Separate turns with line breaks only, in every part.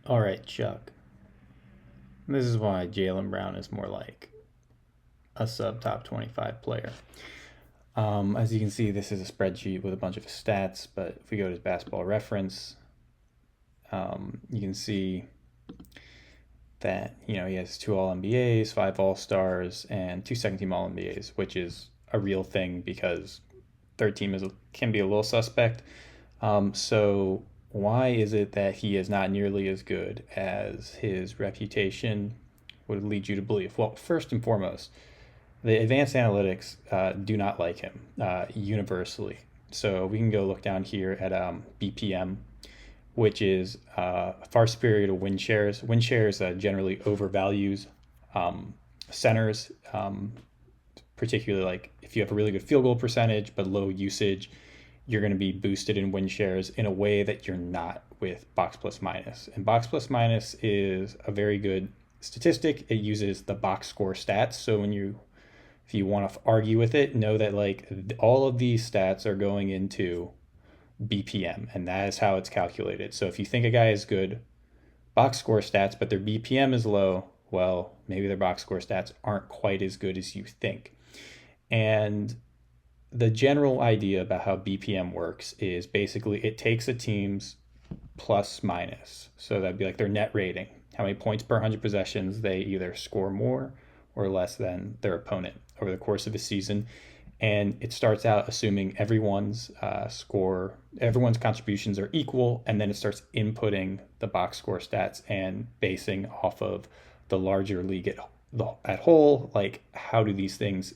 All right, Chuck. This is why Jaylen Brown is more like a sub top 25 player. As you can see, this is a spreadsheet with a bunch of stats, but if we go to his basketball reference, you can see that he has two All NBAs, five All Stars, and two second team All NBAs, which is a real thing because third team can be a little suspect. So why is it that he is not nearly as good as his reputation would lead you to believe? Well, first and foremost, the advanced analytics do not like him universally. So we can go look down here at BPM, which is far superior to win shares. Win shares generally overvalues centers, particularly like if you have a really good field goal percentage but low usage, you're going to be boosted in win shares in a way that you're not with box plus minus. And box plus minus is a very good statistic. It uses the box score stats. So if you want to argue with it, know that like all of these stats are going into BPM, and that is how it's calculated. So if you think a guy is good box score stats, but their BPM is low, well, maybe their box score stats aren't quite as good as you think. And the general idea about how BPM works is basically it takes a team's plus minus. So that'd be like their net rating, how many points per 100 possessions they either score more or less than their opponent over the course of a season. And it starts out assuming everyone's contributions are equal, and then it starts inputting the box score stats and basing off of the larger league at whole, like how do these things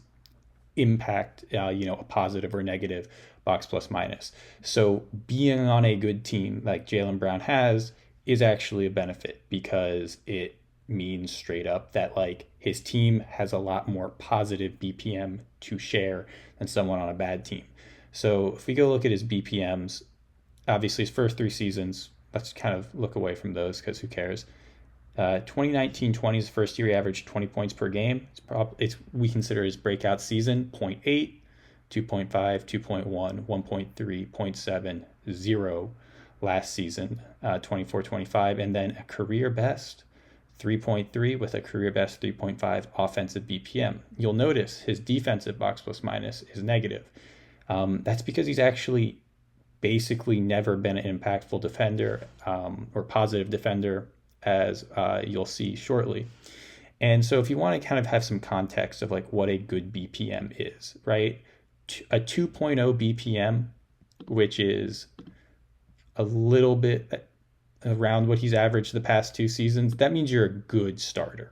impact a positive or negative box plus minus. So being on a good team like Jaylen Brown has is actually a benefit because it means straight up that like his team has a lot more positive BPM to share than someone on a bad team. So if we go look at his BPMs, obviously his first three seasons, let's kind of look away from those because who cares. 2019-20 is the first year he averaged 20 points per game. We consider his breakout season 0.8, 2.5, 2.1, 1.3, 0.7, 0 last season, 24-25, and then a career best 3.3 with a career best 3.5 offensive BPM. You'll notice his defensive box plus minus is negative. That's because he's actually basically never been an impactful defender or positive defender, as you'll see shortly. And so if you want to kind of have some context of like what a good BPM is, right? A 2.0 BPM, which is a little bit around what he's averaged the past two seasons, that means you're a good starter,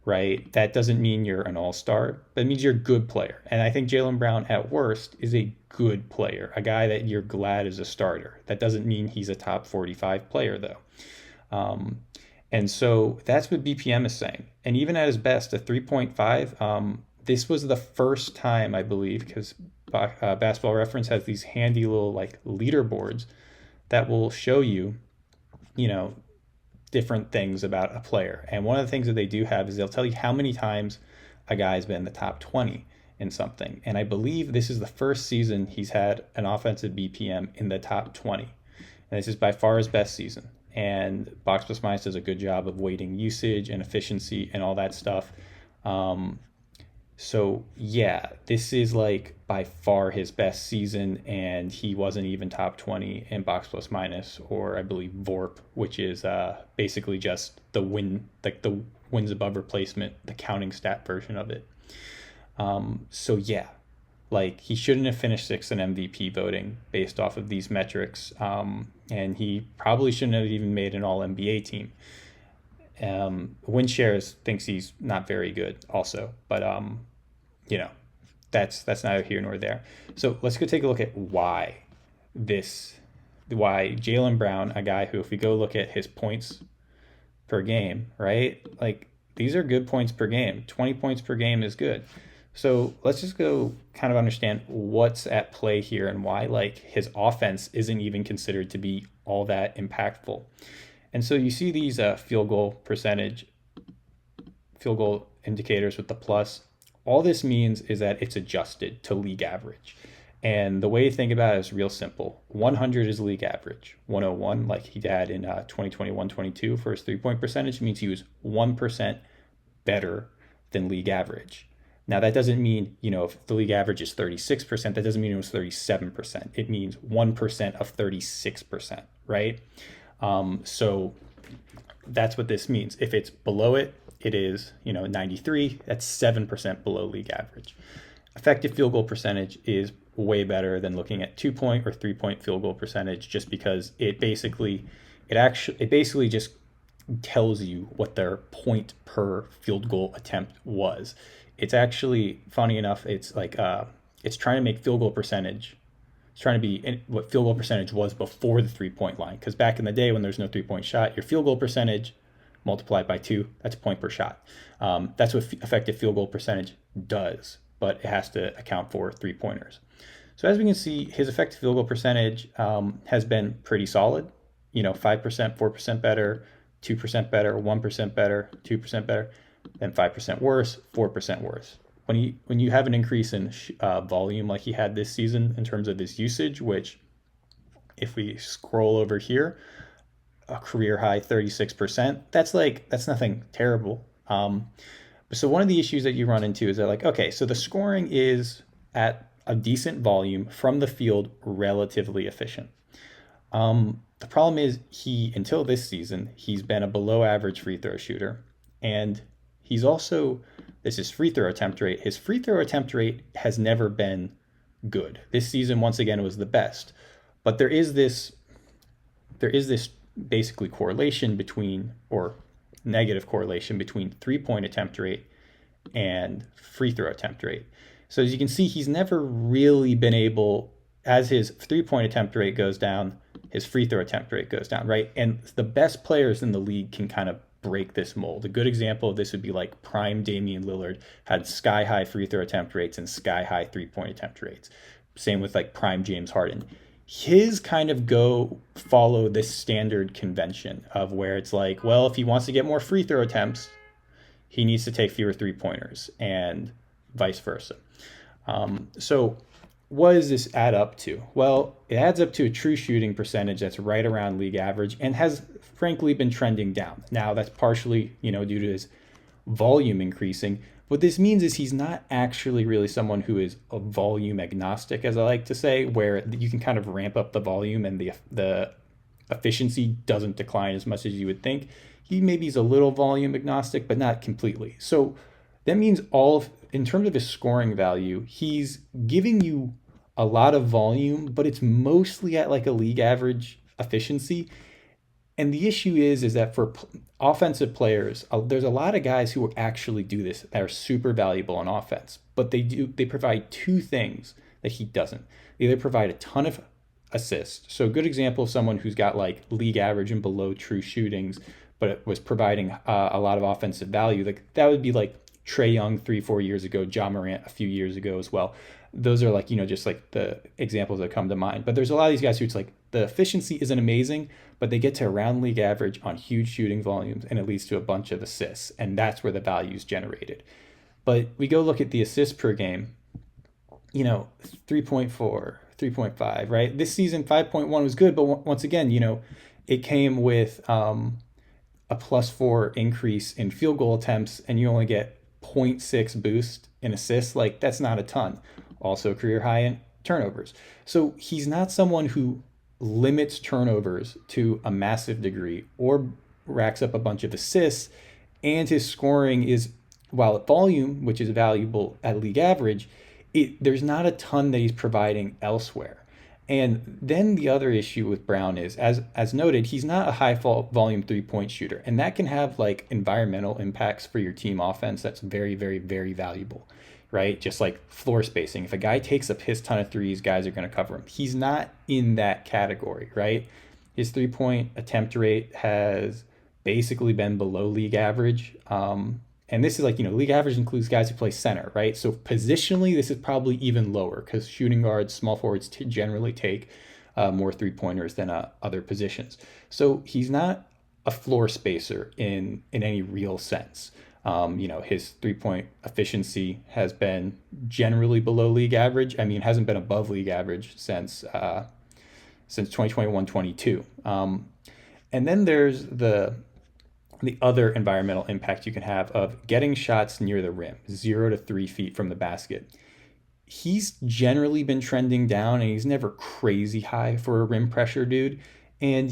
right? That doesn't mean you're an all-star, but it means you're a good player. And I think Jaylen Brown at worst is a good player, a guy that you're glad is a starter. That doesn't mean he's a top 45 player though. And so that's what BPM is saying. And even at his best, a 3.5, this was the first time, I believe, because Basketball Reference has these handy little like leaderboards that will show you, different things about a player. And one of the things that they do have is they'll tell you how many times a guy's been in the top 20 in something. And I believe this is the first season he's had an offensive BPM in the top 20. And this is by far his best season. And Box Plus Minus does a good job of weighting usage and efficiency and all that stuff. So yeah, this is like by far his best season, and he wasn't even top 20 in Box Plus Minus, or I believe VORP, which is basically just the wins above replacement, the counting stat version of it. So yeah, like he shouldn't have finished sixth in MVP voting based off of these metrics, and he probably shouldn't have even made an All NBA team. Win shares thinks he's not very good also, but that's neither here nor there. So let's go take a look at why Jaylen Brown, a guy who, if we go look at his points per game, right? Like these are good points per game. 20 points per game is good. So let's just go kind of understand what's at play here and why like his offense isn't even considered to be all that impactful. And so you see these field goal indicators with the plus. All this means is that it's adjusted to league average. And the way to think about it is real simple. 100 is league average. 101, like he had in 2021-22 for his 3-point percentage, means he was 1% better than league average. Now, that doesn't mean, if the league average is 36%, that doesn't mean it was 37%. It means 1% of 36%, right? So that's what this means. If it's below it, it is, 93. That's 7% below league average. Effective field goal percentage is way better than looking at 2-point or 3-point field goal percentage, just because it basically just tells you what their point per field goal attempt was. It's actually, funny enough, it's like it's trying to make field goal percentage. It's trying to be what field goal percentage was before the 3-point line. Because back in the day when there's no 3-point shot, your field goal percentage multiplied by 2, that's a point per shot. That's what effective field goal percentage does, but it has to account for 3-pointers. So as we can see, his effective field goal percentage has been pretty solid. 5%, 4% better, 2% better, 1% better, 2% better, then 5% worse, 4% worse. When you have an increase in volume like he had this season in terms of his usage, which if we scroll over here, a career high 36%, that's nothing terrible. So one of the issues that you run into is that, like, okay, so the scoring is at a decent volume from the field, relatively efficient. The problem is until this season, he's been a below average free throw shooter. And he's also, this is free throw attempt rate. His free throw attempt rate has never been good. This season, once again, it was the best. But there is this basically correlation between, or negative correlation between 3-point attempt rate and free throw attempt rate. So as you can see, he's never really been able, as his 3-point attempt rate goes down, his free throw attempt rate goes down, right? And the best players in the league can kind of break this mold. A good example of this would be like prime Damian Lillard had sky high free throw attempt rates and sky high 3-point attempt rates. Same with like prime James Harden. His kind of follow this standard convention of where it's like, well, if he wants to get more free throw attempts, he needs to take fewer 3-pointers and vice versa. So what does this add up to? Well, it adds up to a true shooting percentage that's right around league average and has frankly been trending down. Now that's partially, due to his volume increasing. What this means is he's not actually really someone who is a volume agnostic, as I like to say, where you can kind of ramp up the volume and the efficiency doesn't decline as much as you would think. He's a little volume agnostic, but not completely. So that means in terms of his scoring value, he's giving you a lot of volume, but it's mostly at like a league average efficiency. And the issue is that for offensive players, there's a lot of guys who actually do this that are super valuable on offense, but they provide two things that he doesn't. They either provide a ton of assists. So a good example of someone who's got like league average and below true shootings, but it was providing a lot of offensive value. Like that would be like Trae Young 3-4 years ago, Ja Morant a few years ago as well. Those are like, just like the examples that come to mind. But there's a lot of these guys who it's like the efficiency isn't amazing, but they get to around league average on huge shooting volumes and it leads to a bunch of assists. And that's where the value is generated. But we go look at the assists per game, 3.4, 3.5, right? This season, 5.1 was good. But once again, it came with a +4 increase in field goal attempts and you only get 0.6 boost in assists. Like that's not a ton. Also career high in turnovers. So he's not someone who limits turnovers to a massive degree or racks up a bunch of assists. And his scoring is, while at volume, which is valuable at league average, there's not a ton that he's providing elsewhere. And then the other issue with Brown is, as noted, he's not a high volume 3-point shooter. And that can have like environmental impacts for your team offense that's very, very, very valuable, right? Just like floor spacing. If a guy takes a piss ton of threes, guys are going to cover him. He's not in that category, right? His 3-point attempt rate has basically been below league average. And this is like, league average includes guys who play center, right? So positionally, this is probably even lower because shooting guards, small forwards generally take more 3-pointers than other positions. So he's not a floor spacer in any real sense. His 3 point efficiency has been generally below league average. I mean, it hasn't been above league average since 2021-22. And then there's the other environmental impact you can have of getting shots near the rim, 0 to 3 feet from the basket. He's generally been trending down, and he's never crazy high for a rim pressure dude. And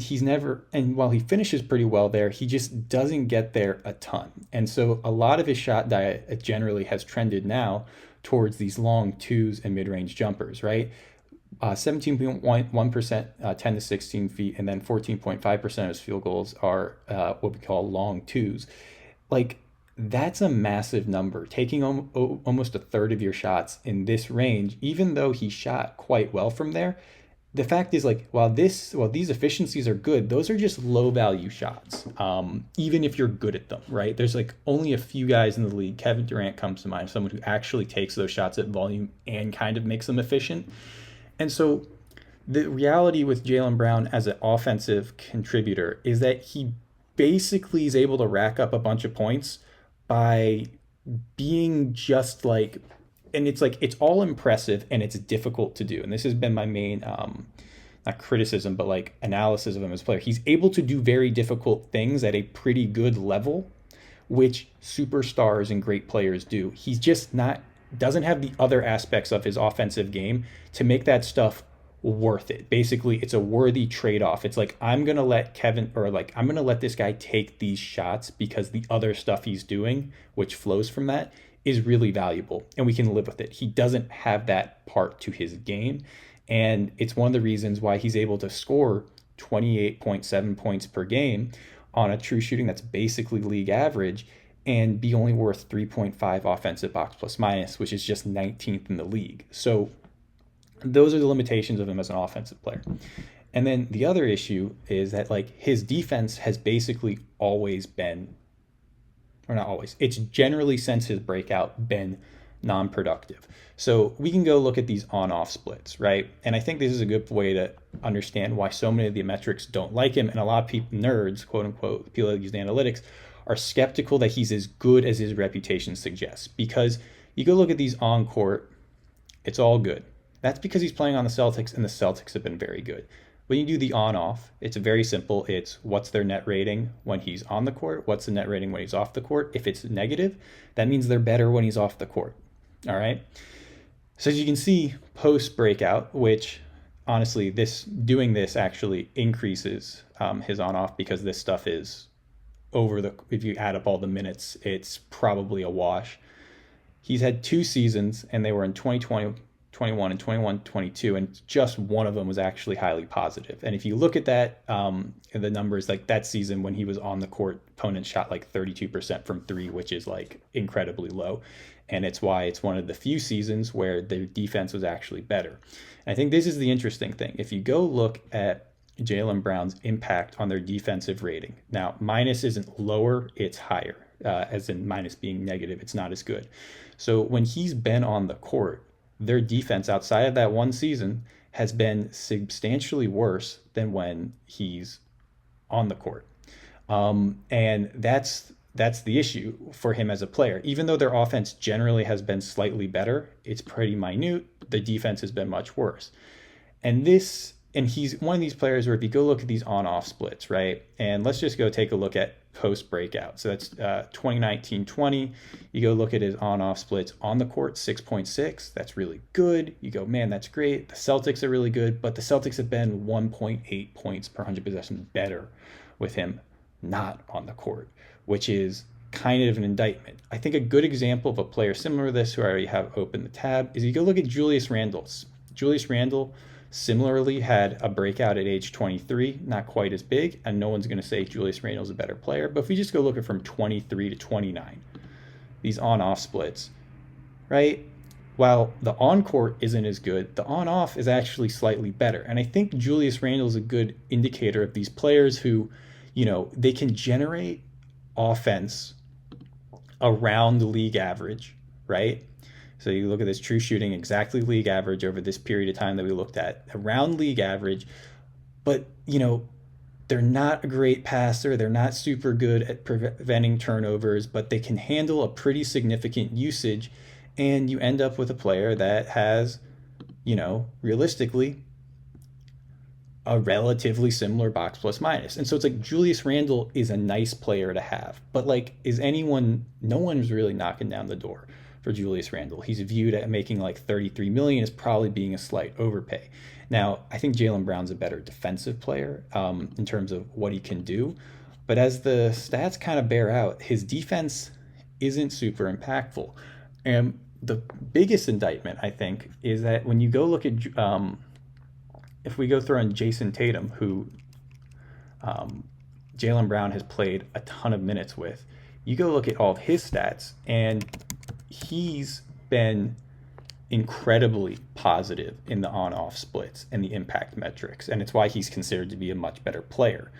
while he finishes pretty well there, he just doesn't get there a ton. And so a lot of his shot diet generally has trended now towards these long twos and mid-range jumpers, right? 17.1%, 10 to 16 feet, and then 14.5% of his field goals are what we call long twos. Like, that's a massive number. Taking almost a third of your shots in this range, even though he shot quite well from there, the fact is, like, while these efficiencies are good, those are just low value shots. Even if you're good at them, right? There's like only a few guys in the league. Kevin Durant comes to mind, someone who actually takes those shots at volume and kind of makes them efficient. And so the reality with Jaylen Brown as an offensive contributor is that he basically is able to rack up a bunch of points by being just like, and it's like, it's all impressive and it's difficult to do. And this has been my main, not criticism, but like analysis of him as a player. He's able to do very difficult things at a pretty good level, which superstars and great players do. He's just doesn't have the other aspects of his offensive game to make that stuff worth it. Basically, it's a worthy trade-off. It's like, I'm going to let this guy take these shots because the other stuff he's doing, which flows from that, is really valuable and we can live with it. He doesn't have that part to his game. And it's one of the reasons why he's able to score 28.7 points per game on a true shooting that's basically league average and be only worth 3.5 offensive box plus minus, which is just 19th in the league. So those are the limitations of him as an offensive player. And then the other issue is that, like, his defense has basically always been, or not always, it's generally since his breakout been non-productive. So we can go look at these on-off splits, right? And I think this is a good way to understand why so many of the metrics don't like him. And a lot of people, nerds, quote unquote, people that use analytics, are skeptical that he's as good as his reputation suggests. Because you go look at these on court, it's all good. That's because he's playing on the Celtics, and the Celtics have been very good. When you do the on-off, it's very simple. It's what's their net rating when he's on the court, what's the net rating when he's off the court. If it's negative, that means they're better when he's off the court. All right? So as you can see, post-breakout, which honestly, doing this actually increases his on-off, because this stuff is if you add up all the minutes, it's probably a wash. He's had 2 seasons, and they were in 2020, 21 and 21-22, and just one of them was actually highly positive. And if you look at that, the numbers, like that season when he was on the court, opponents shot like 32% from 3, which is like incredibly low. And it's why it's one of the few seasons where their defense was actually better. And I think this is the interesting thing. If you go look at Jaylen Brown's impact on their defensive rating, now minus isn't lower, it's higher, as in minus being negative, it's not as good. So when he's been on the court, their defense outside of that one season has been substantially worse than when he's on the court. And that's the issue for him as a player. Even though their offense generally has been slightly better, it's pretty minute. The defense has been much worse. And he's one of these players where if you go look at these on-off splits, right? And let's just go take a look at post-breakout. So that's 2019-20. You go look at his on-off splits on the court, 6.6. That's really good. You go, man, that's great. The Celtics are really good, but the Celtics have been 1.8 points per 100 possessions better with him not on the court, which is kind of an indictment. I think a good example of a player similar to this, who I already have open the tab, is you go look at Julius Randle. Julius Randle similarly had a breakout at age 23, not quite as big, and no one's going to say Julius Randle's a better player. But if we just go look at from 23 to 29, these on-off splits, right? While the on-court isn't as good, the on-off is actually slightly better. And I think Julius Randle is a good indicator of these players who, they can generate offense around the league average, right? So you look at this true shooting, exactly league average over this period of time that we looked at, around league average. But, they're not a great passer. They're not super good at preventing turnovers, but they can handle a pretty significant usage. And you end up with a player that has, realistically, a relatively similar box plus minus. And so it's like Julius Randle is a nice player to have. But like, no one's really knocking down the door for Julius Randle. He's viewed at making like 33 million as probably being a slight overpay. Now, I think Jaylen Brown's a better defensive player in terms of what he can do. But as the stats kind of bear out, his defense isn't super impactful. And the biggest indictment, I think, is that when you go look at, if we go through on Jason Tatum, who Jaylen Brown has played a ton of minutes with, you go look at all of his stats, and he's been incredibly positive in the on-off splits and the impact metrics, and it's why he's considered to be a much better player.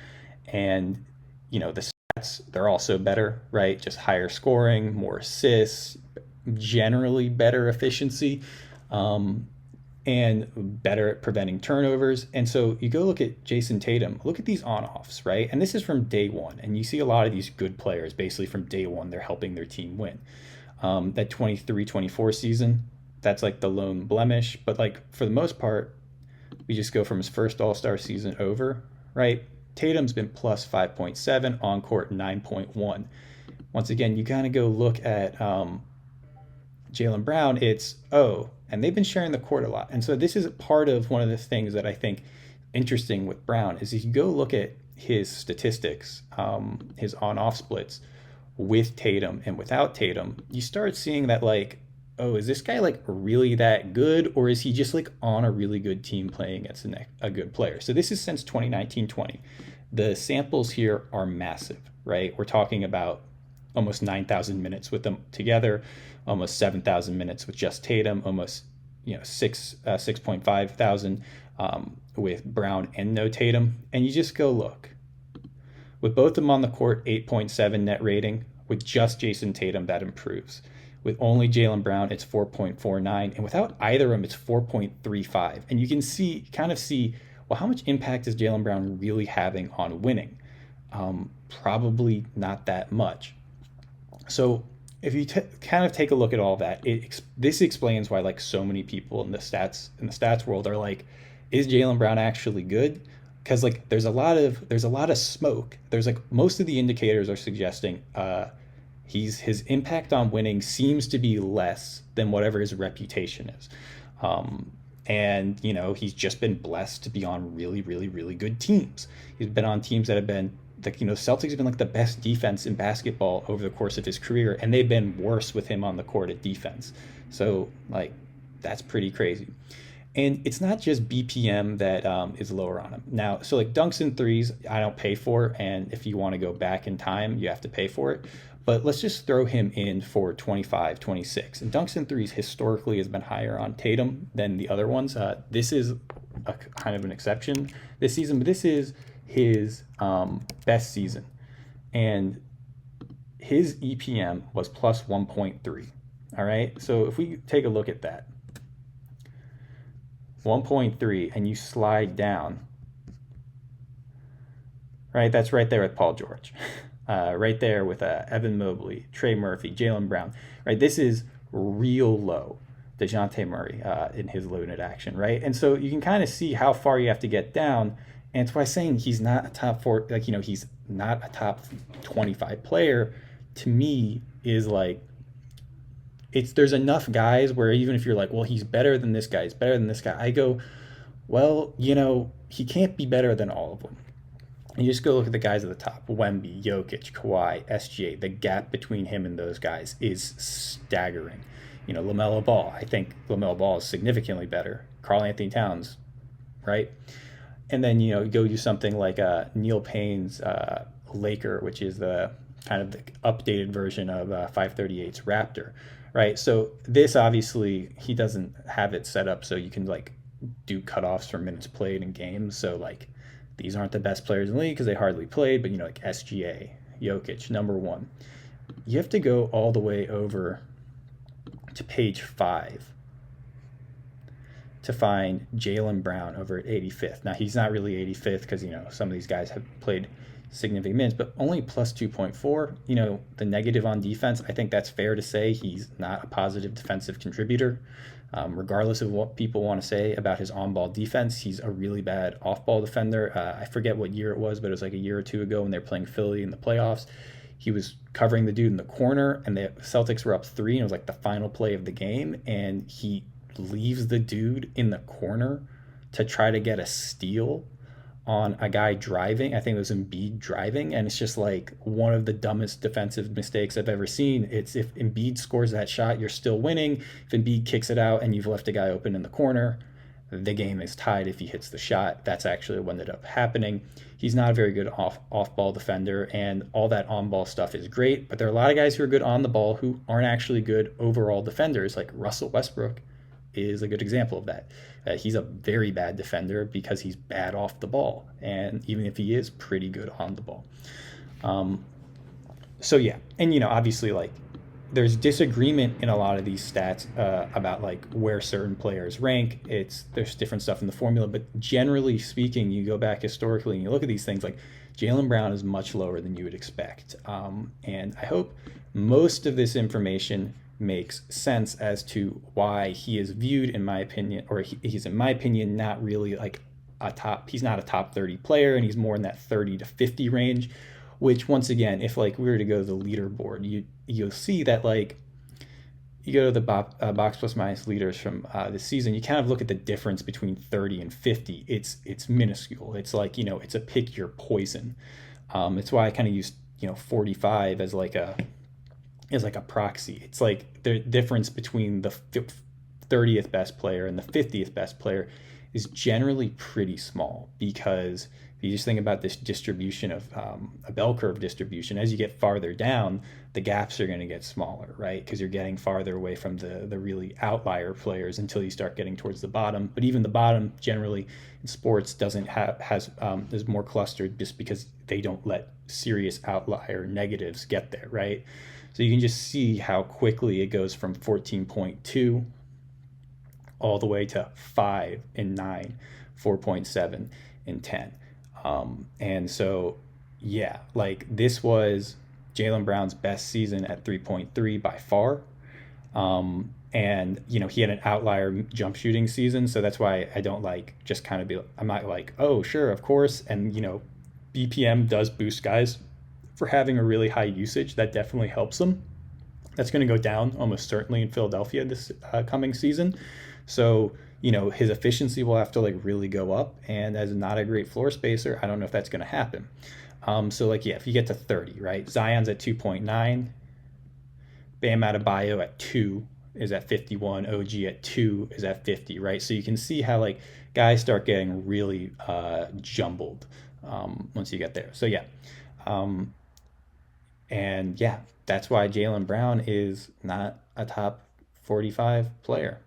And the stats, they're also better, right? Just higher scoring, more assists, generally better efficiency, and better at preventing turnovers. And so you go look at Jason Tatum, look at these on-offs, right? And this is from day one, and you see a lot of these good players basically from day one, they're helping their team win. That 23-24 season, that's like the lone blemish. But like for the most part, we just go from his first All-Star season over, right? Tatum's been plus 5.7, on court 9.1. Once again, you kind of go look at Jaylen Brown, and they've been sharing the court a lot. And so this is part of one of the things that I think interesting with Brown is if you go look at his statistics, his on-off splits with Tatum and without Tatum, you start seeing that like, is this guy like really that good, or is he just like on a really good team playing against a good player? So this is since 2019-20. The samples here are massive, right? We're talking about almost 9,000 minutes with them together, almost 7,000 minutes with just Tatum, almost 6.5 thousand with Brown and no Tatum. And you just go look. With both of them on the court, 8.7 net rating. With just Jason Tatum, that improves. With only Jaylen Brown, it's 4.49. And without either of them, it's 4.35. And you can kind of see, well, how much impact is Jaylen Brown really having on winning? Probably not that much. So if you kind of take a look at all that, this explains why like so many people in the stats world are like, is Jaylen Brown actually good? Because like there's a lot of smoke. There's like most of the indicators are suggesting his impact on winning seems to be less than whatever his reputation is. And he's just been blessed to be on really, really, really good teams. He's been on teams that have been Celtics have been like the best defense in basketball over the course of his career, and they've been worse with him on the court at defense. So like that's pretty crazy. And it's not just BPM that is lower on him. Now, so like dunks and threes, I don't pay for, and if you want to go back in time, you have to pay for it. But let's just throw him in for 25, 26. And dunks and threes historically has been higher on Tatum than the other ones. This is a kind of an exception this season, but this is his best season. And his EPM was plus 1.3. All right, so if we take a look at that, 1.3, and you slide down, right? That's right there with Paul George, right there with Evan Mobley, Trey Murphy, Jaylen Brown, right? This is real low, DeJounte Murray in his limited action, right? And so you can kind of see how far you have to get down, and it's why saying he's not a top four, he's not a top 25 player, to me is like, there's enough guys where even if you're like, well, he's better than this guy, I go, well, he can't be better than all of them. And you just go look at the guys at the top, Wemby, Jokic, Kawhi, SGA. The gap between him and those guys is staggering. LaMelo Ball, I think LaMelo Ball is significantly better. Karl Anthony Towns, right? And then, go do something like Neil Payne's Laker, which is the kind of the updated version of 538's Raptor. Right, so this obviously he doesn't have it set up so you can like do cutoffs for minutes played in games. So like these aren't the best players in the league because they hardly played, but like SGA, Jokic, number one. You have to go all the way over to page 5, to find Jaylen Brown over at 85th. Now, he's not really 85th because, some of these guys have played significant minutes, but only plus 2.4. The negative on defense, I think that's fair to say. He's not a positive defensive contributor. Regardless of what people want to say about his on-ball defense, he's a really bad off-ball defender. I forget what year it was, but it was like a year or two ago when they were playing Philly in the playoffs. He was covering the dude in the corner, and the Celtics were up 3, and it was like the final play of the game, and he leaves the dude in the corner to try to get a steal on a guy driving. I think it was Embiid driving, and it's just like one of the dumbest defensive mistakes I've ever seen. It's if Embiid scores that shot, you're still winning. If Embiid kicks it out and you've left a guy open in the corner, the game is tied if he hits the shot. That's actually what ended up happening. He's not a very good off-ball defender, and all that on-ball stuff is great, but there are a lot of guys who are good on the ball who aren't actually good overall defenders, like Russell Westbrook is a good example of that. He's a very bad defender because he's bad off the ball, and even if he is pretty good on the ball. So yeah, and obviously like there's disagreement in a lot of these stats about like where certain players rank. There's different stuff in the formula, but generally speaking, you go back historically and you look at these things like Jaylen Brown is much lower than you would expect, and I hope most of this information makes sense as to why he is viewed, in my opinion, or he's in my opinion not really like he's not a top 30 player, and he's more in that 30 to 50 range, which once again, if like we were to go to the leaderboard, you'll see that like you go to the box plus minus leaders from this season, you kind of look at the difference between 30 and 50. It's minuscule. It's like, it's a pick your poison. It's why I kind of use 45 as like a proxy. It's like the difference between the 30th best player and the 50th best player is generally pretty small, because if you just think about this distribution of a bell curve distribution, as you get farther down, the gaps are going to get smaller, right? Because you're getting farther away from the really outlier players until you start getting towards the bottom. But even the bottom generally in sports is more clustered, just because they don't let serious outlier negatives get there, right? So you can just see how quickly it goes from 14.2 all the way to 5 and 9, 4.7 and 10. And so, yeah, like this was Jaylen Brown's best season at 3.3 by far. And, he had an outlier jump shooting season. So that's why I don't I'm not like, oh, sure, of course. And, BPM does boost guys for having a really high usage. That definitely helps them. That's going to go down almost certainly in Philadelphia this coming season. So, his efficiency will have to like really go up. And as not a great floor spacer, I don't know if that's going to happen. So like, yeah, if you get to 30, right? Zion's at 2.9. Bam Adebayo at 2 is at 51. OG at 2 is at 50, right? So you can see how like guys start getting really jumbled once you get there. So yeah. And yeah, that's why Jaylen Brown is not a top 45 player.